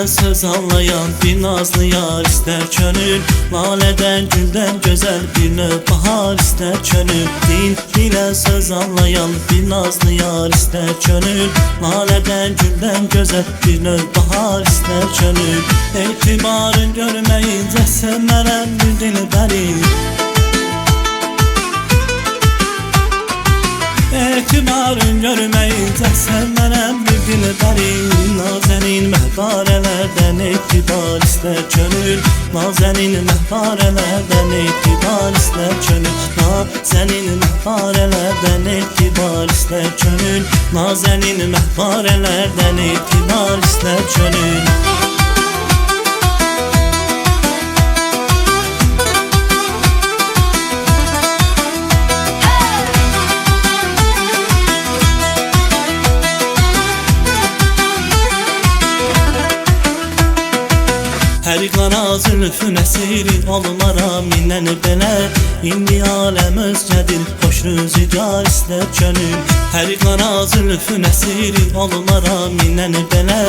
söz anlayan bir nazlı yar ister könül. Laleden gülden güzel bir növ bahar ister könül. Dil dile söz anlayan bir nazlı yar ister könül. Laleden gülden güzel bir növ bahar ister könül. Etibarın görmeyince sevmenen bir dilberi. Etibarın görmeyince sevmenen bir dilberi. Nazenin mehparelerden etibar ister könül. Nazenin mehparelerden etibar ister könül. Nazenin mehparelerden etibar ister könül. Nazenin mehparelerden etibar ister könül. Hər qara zülfün əsiri olmara minən belə. İndi aləm özgədir, xoş rüzgar istər könül. Hər qara zülfün əsiri olmara minən belə.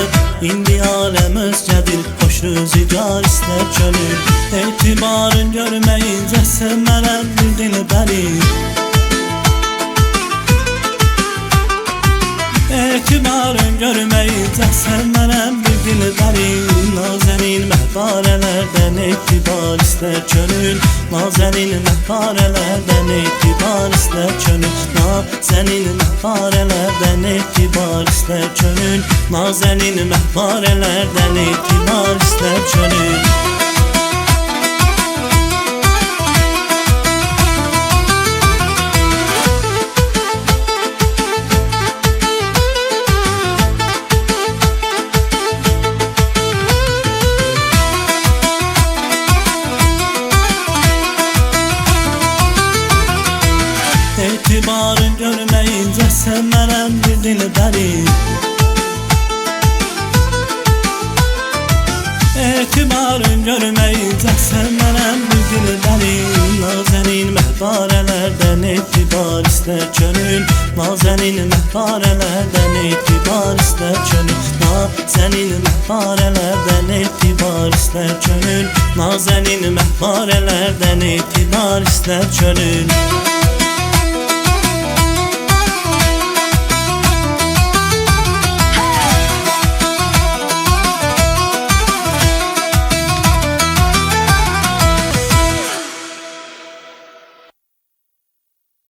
İndi aləm özgədir, xoş rüzgar istər könül. Etibarın görməyincə sevmərəm bir dilbəri. Etibarın görməyincə sevmərəm bir dilbəri. Nazenin mehparelerden etibar ister könül. Nazenin mehparelerden etibar ister könül. Nazenin mehparelerden etibar ister könül. Nazenin mehparelerden etibar ister könül. Etibarın görmeyince sevmərəm bir dilbəri. Etibarın görmeyince sevmərəm bir dilbəri. Nazenin mehparelerden etibar ister könül. Nazenin mehparelerden etibar ister könül. Nazenin mehparelerden etibar ister könül. Nazenin mehparelerden etibar ister könül.